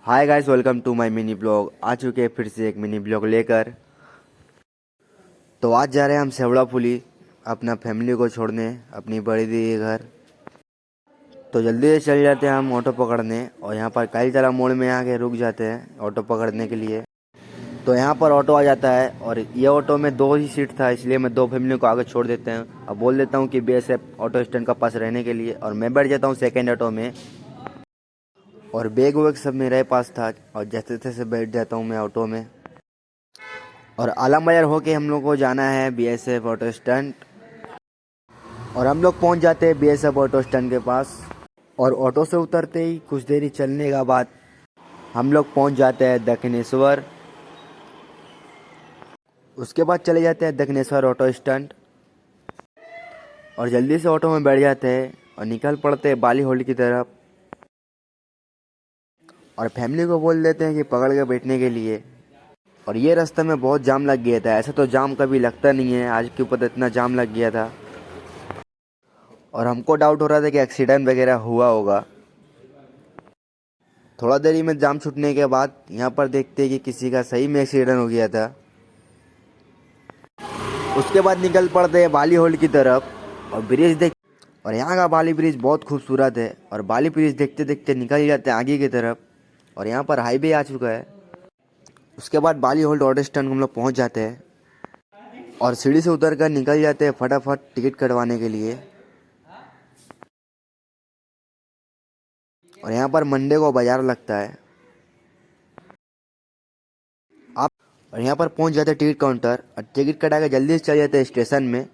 Hi guys, welcome to my mini blog. आ चुके हैं फिर से एक मिनी ब्लॉग लेकर। तो आज जा रहे हैं हम सेवड़ा पुली अपना फैमिली को छोड़ने अपनी बड़ी दीदी के घर। तो जल्दी से चल जाते हैं हम ऑटो पकड़ने और यहाँ पर कालीतला मोड़ में आके रुक जाते हैं ऑटो पकड़ने के लिए। तो यहाँ पर ऑटो आ जाता है और ये ऑटो में 2 ही सीट था, इसलिए मैं 2 फैमिली को आगे छोड़ देते हैं और बोल देता हूँ कि BSF ऑटो स्टैंड का पास रहने के लिए, और मैं बैठ जाता हूँ सेकेंड ऑटो में। और बैग वैग सब मेरे पास था और जैसे तैसे बैठ जाता हूँ मैं ऑटो में। और आलम बाजार होके हम लोग को जाना है BSF ऑटो स्टैंड। और हम लोग पहुंच जाते हैं BSF ऑटो स्टैंड के पास। और ऑटो से उतरते ही कुछ देरी चलने के बाद हम लोग पहुंच जाते हैं दक्षिणेश्वर। उसके बाद चले जाते हैं दक्षिणेश्वर ऑटो स्टैंड और जल्दी से ऑटो में बैठ जाते हैं और निकल पड़ते हैं बाली होल्ड की तरफ। और फैमिली को बोल देते हैं कि पकड़ के बैठने के लिए। और ये रास्ते में बहुत जाम लग गया था, ऐसा तो जाम कभी लगता नहीं है, आज के ऊपर इतना जाम लग गया था। और हमको डाउट हो रहा था कि एक्सीडेंट वगैरह हुआ होगा। थोड़ा देरी में जाम छूटने के बाद यहाँ पर देखते हैं कि किसी का सही में एक्सीडेंट हो गया था। उसके बाद निकल पड़ते हैं बाली होल्ड की तरफ और ब्रिज देख। और यहाँ का बाली ब्रिज बहुत खूबसूरत है और बाली ब्रिज देखते देखते निकल जाते हैं आगे की तरफ। और यहाँ पर हाईवे आ चुका है। उसके बाद बाली होल्ड ऑटो स्टैंड हम लोग पहुँच जाते हैं और सीढ़ी से उतर कर निकल जाते हैं फटाफट टिकट कटवाने के लिए। और यहाँ पर मंडे को बाजार लगता है। आप और यहाँ पर पहुँच जाते हैं टिकट काउंटर और टिकट कटा के जल्दी से चले जाते हैं स्टेशन में।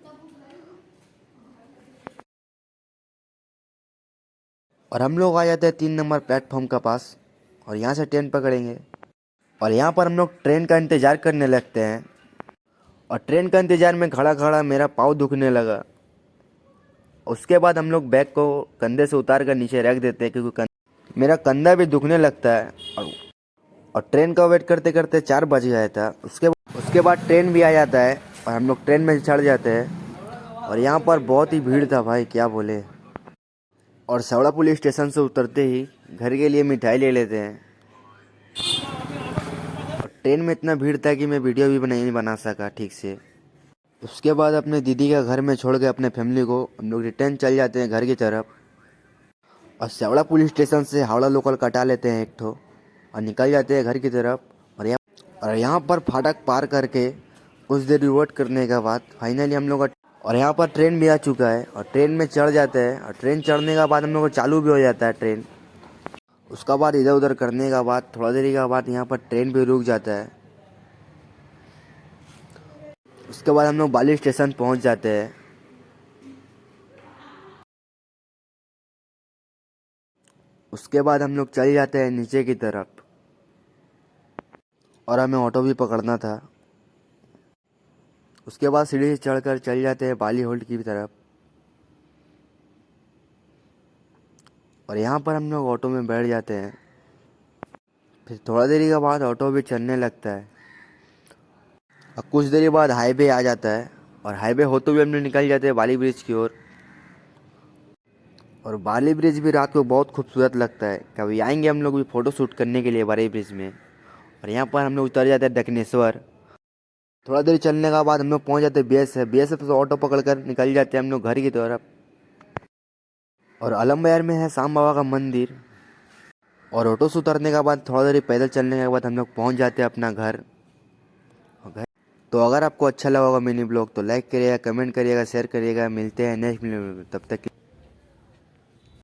और हम लोग आ जाते हैं 3 नंबर प्लेटफॉर्म का पास और यहाँ से ट्रेन पकड़ेंगे। और यहाँ पर हम लोग ट्रेन का इंतज़ार करने लगते हैं। और ट्रेन का इंतज़ार में खड़ा खड़ा मेरा पाँव दुखने लगा। उसके बाद हम लोग बैग को कंधे से उतार कर नीचे रख देते हैं क्योंकि मेरा कंधा भी दुखने लगता है। और ट्रेन का वेट करते करते 4 बज गया था। उसके बाद ट्रेन भी आ जाता है और हम लोग ट्रेन में चढ़ जाते हैं। और यहाँ पर बहुत ही भीड़ था भाई, क्या बोले। और सेवड़ा पुलिस स्टेशन से उतरते ही घर के लिए मिठाई ले लेते हैं। और ट्रेन में इतना भीड़ था कि मैं वीडियो भी नहीं बना सका ठीक से। उसके बाद अपने दीदी का घर में छोड़ के अपने फैमिली को हम लोग रिटर्न चल जाते हैं घर की तरफ। और सेवड़ा पुलिस स्टेशन से हावड़ा लोकल कटा लेते हैं एक ठो और निकल जाते हैं घर की तरफ। और यहाँ पर फाटक पार करके कुछ देर वेट करने के बाद फाइनली हम लोग और यहाँ पर ट्रेन भी आ चुका है और ट्रेन में चढ़ जाते हैं। और ट्रेन चढ़ने के बाद हम लोग को चालू भी हो जाता है ट्रेन। उसका बाद इधर उधर करने के बाद थोड़ा देरी के बाद यहाँ पर ट्रेन भी रुक जाता है। उसके बाद हम लोग बाली स्टेशन पहुँच जाते हैं। उसके बाद हम लोग चल जाते हैं नीचे की तरफ और हमें ऑटो भी पकड़ना था। उसके बाद सीढ़ी से चढ़कर चल जाते हैं बाली होल्ड की तरफ। और यहाँ पर हम लोग ऑटो में बैठ जाते हैं। फिर थोड़ा देरी के बाद ऑटो भी चलने लगता है और कुछ देरी बाद हाईवे आ जाता है। और हाईवे होते हुए हम लोग निकल जाते हैं बाली ब्रिज की ओर। और बाली ब्रिज भी रात को बहुत खूबसूरत लगता है, कभी आएंगे हम लोग भी फ़ोटो शूट करने के लिए बाली ब्रिज में। और यहाँ पर हम लोग उतर जाते हैं दक्षिणेश्वर। थोड़ा देर चलने के बाद हम लोग पहुँच जाते हैं BSF से ऑटो पकड़ कर निकल जाते हैं हम लोग घर की तरफ। और आलम बाजार में है साम बाबा का मंदिर। और ऑटो से उतरने के बाद थोड़ा देर पैदल चलने के बाद हम लोग पहुँच जाते हैं अपना घर। तो अगर आपको अच्छा लगा होगा मिनी ब्लॉग तो लाइक करिएगा, कमेंट करिएगा, शेयर करिएगा। मिलते हैं नेक्स्ट वीडियो में, तब तक